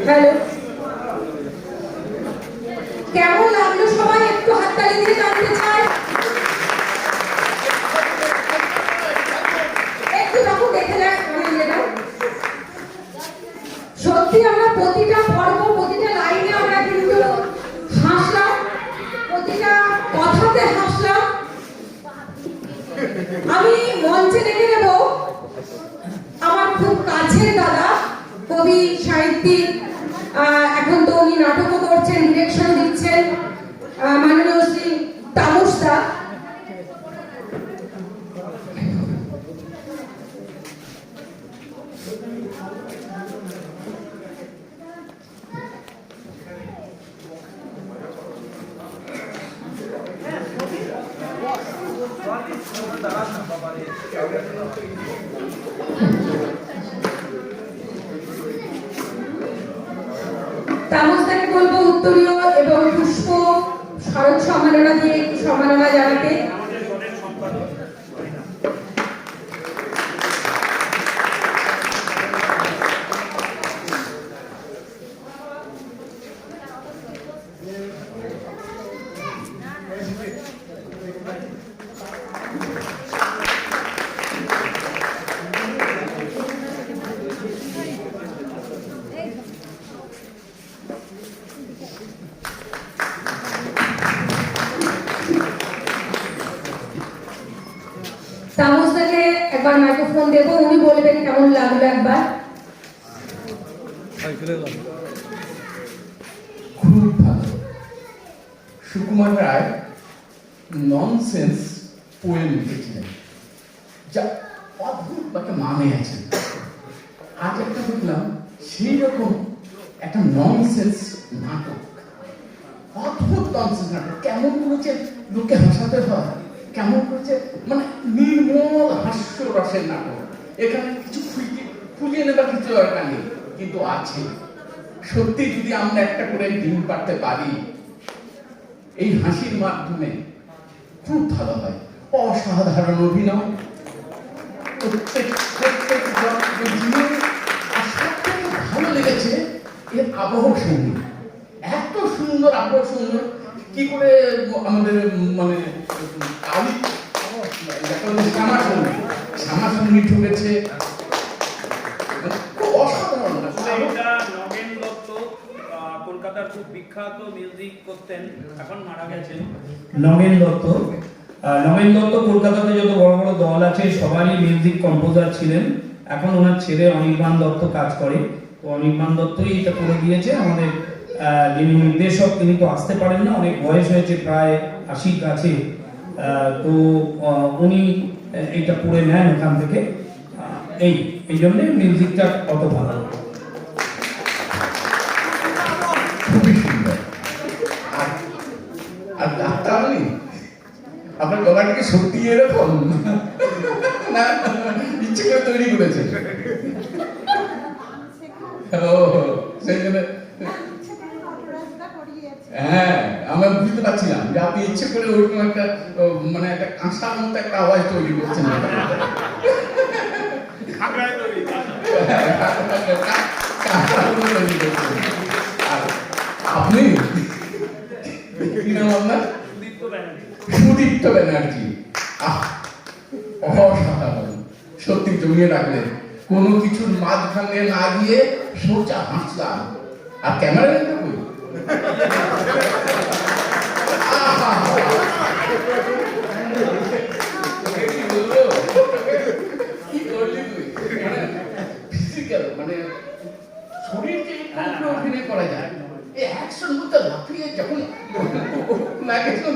Hello, কেমন লাগলো সবাই? একটু হাততালি দিয়ে জানতে চাই। একটু তখন দেখে যাক। সত্যি আমরা প্রতিটা পর্ব, প্রতিটা লাইনে আমরা কিন্তু হাসলাম, প্রতিটা কথাতে হাসলাম। আমি মঞ্চে ডেকে নেব আমার খুব কাছের দাদা, কবি, সাহিত্যিক, এখন তো উনি নাটকও করছেন, ডিরেকশন দিচ্ছেন, মাননীয় শ্রী তামস দা। তামসদাকে বলবো উত্তরীয় এবং পুষ্প স্মারক সম্মাননা দিয়ে সম্মাননা জানাতে। তামসদাকে একবার মাইক্রোফোন দেবো, উনি বলবেন কেমন লাগলো একবার। খুব ভালো। সুকুমার রায় ননসেন্স পোয়েম লিখেছিলেন, যা অদ্ভুত একটা মানে আছে। আজ একটা দেখলাম সেই রকম একটা ননসেন্স নাটক, অদ্ভুত ননসেন্স নাটক। কেমন করেছে লোককে হাসাতে হয়, কেমন করেছে, মানে নির্মল হাস্য রসের নাটক। এখানে কিছু খুঁজে নেবার কিছু দরকার নেই, কিন্তু আছে। সত্যি যদি আমরা একটা করে ডিম পাড়তে পারি এই হাসির মাধ্যমে, খুব ভালো হয়। অসাধারণ অভিনয়, প্রত্যেক ভালো লেগেছে এর আবহ সঙ্গীত, এত সুন্দর আবহ সুন্দর। কি করে আমাদের মানে শ্যামা সঙ্গীত ঢুকেছে, অসাধারণ। নগেন দত্ত কলকাতার খুব বিখ্যাত মিউজিক করতেন, এখন মারা গেছেন। নগেন দত্ত কলকাতাতে যত বড় বড় দল আছে সবারই মিউজিক কম্পোজার ছিলেন। এখন ওনার ছেলে অনির্বাণ দত্ত কাজ করে, তো অনির্বাণ দত্তই এটা করে দিয়েছে। আমাদের যিনি নির্দেশক তিনি তো আসতে পারেন না, অনেক বয়স হয়েছে, প্রায় 80 কাছে, তো উনি এটা করে নেন ওখান থেকে। এই জন্যে মিউজিকটা অত ভালো। খুবই সুন্দর। আর ডাক্তার আপনার গলাটা কি সত্যি এরকম না ইচ্ছে করে তৈরি করেছে? ও সেই জন্য হ্যাঁ, আমরা বুঝতে পারছিলাম যে আপনি ইচ্ছে করে ওইরকম একটা মানে একটা কাঁসার মতো একটা আওয়াজ তৈরি করছেন। আপনি কি নাম আপনার? সুদীপ্ত ব্যানার্জি। অসাধারণ, সত্যি জমিয়ে রাখলেন। কোনো কিছুর মাঝখানে না গিয়ে সোজা হাসলাম। আর ক্যামেরাম্যানটা কই? কি করলি তুই? ফিজিক্যাল মানে শরীরকে অভিনয় করা যায়। এই অ্যাকশন বলতে লাফিয়ে যখন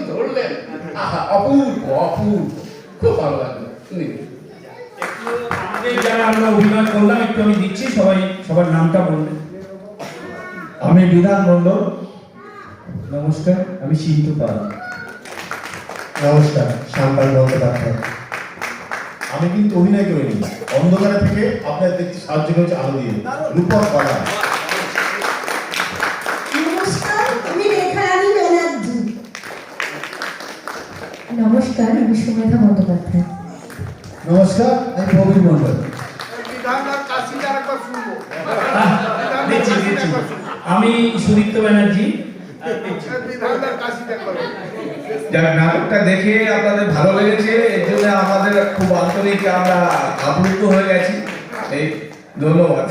ধরলেন, অপূর্ব অপূর্ব, খুব ভালো লাগলো। যারা আমরা অভিনয় করলাম একটু আমি দিচ্ছি, সবাই সবার নামটা বলবেন। আমি বিধান মণ্ডল। নমস্কার, আমি সিন্ধু পাল। নমস্কার, শ্যামপাল বন্দ্যোপাধ্যায়। আমি কিন্তু অভিনয় করিনি, অন্ধকারে থেকে আপনার দেখতে সাহায্য করেছে আলো দিয়ে। রূপক কলা। নমস্কার, আমি রেখারানী ব্যানার্জি। নমস্কার, আমি সুমেধা বন্দ্যোপাধ্যায়। নমস্কার, আমি প্রবীর মণ্ডল। দিচ্ছি, দিচ্ছি। আমি সুদীপ্ত ব্যানার্জি। যারা নাটকটা দেখে আপনাদের ভালো লেগেছে এর জন্য আমাদের খুব আন্তরিক আমরা আপ্লুত হয়ে গেছি। এই ধন্যবাদ।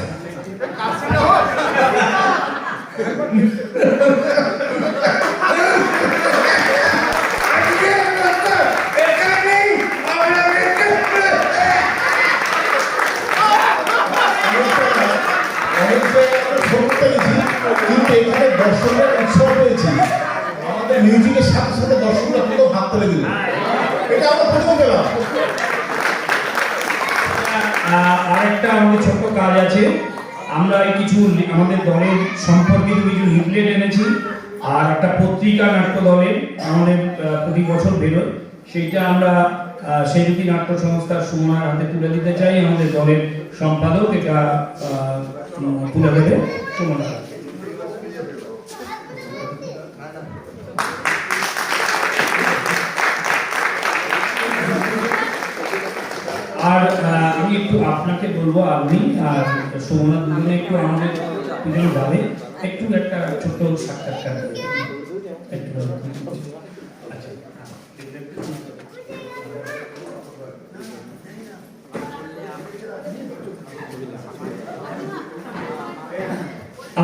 কিন্তু এখানে দর্শকরা উৎসাহ পেয়েছি, আমাদের মিউজিকের সাথে সাথে দর্শকরা পুরো হাত তুলে দিল, এটা আমরা প্রথম পেলাম। আরেকটা আমাদের ছোট্ট কাজ আছে, আমরা কিছু আমাদের দলের সম্পর্কিত কিছু লিফলেট এনেছি, আর একটা পত্রিকা নাট্য দলের আমাদের প্রতি বছর বেরোয়, সেইটা আমরা সেজুতি নাট্য সংস্থার সুমনার হাতে তুলে দিতে চাই। আমাদের দলের সম্পাদক এটা তুলে দেবে সুমনা। আর আমি একটু আপনাকে বলবো, আপনি আর সুমনা দুজনে একটু আমাদের দুজনে যাবে, একটু একটা ছোট্ট সাক্ষাৎকার একটু। আচ্ছা,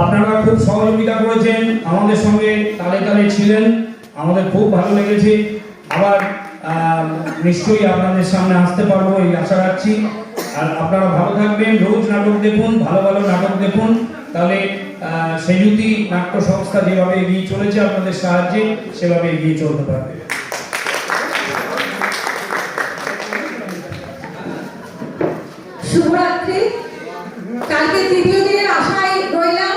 আপনারা খুব সহযোগিতা করেছেন, আমাদের সঙ্গে তালে তালে ছিলেন, আমাদের খুব ভালো লেগেছে। আবার নিশ্চয়ই আপনাদের সামনে আসতে পারবো এই আশা রাখছি। আর আপনারা ভালো থাকবেন, রোজ নাটক দেখুন, ভালো ভালো নাটক দেখুন, তাহলে সেজুতি নাট্য সংস্থা যেভাবে এগিয়ে চলেছে আপনাদের সাহায্যে সেভাবে এগিয়ে চলতে পারবে। শুভরাত্রি। কালকে তৃতীয় দিনের আশায় রইলাম।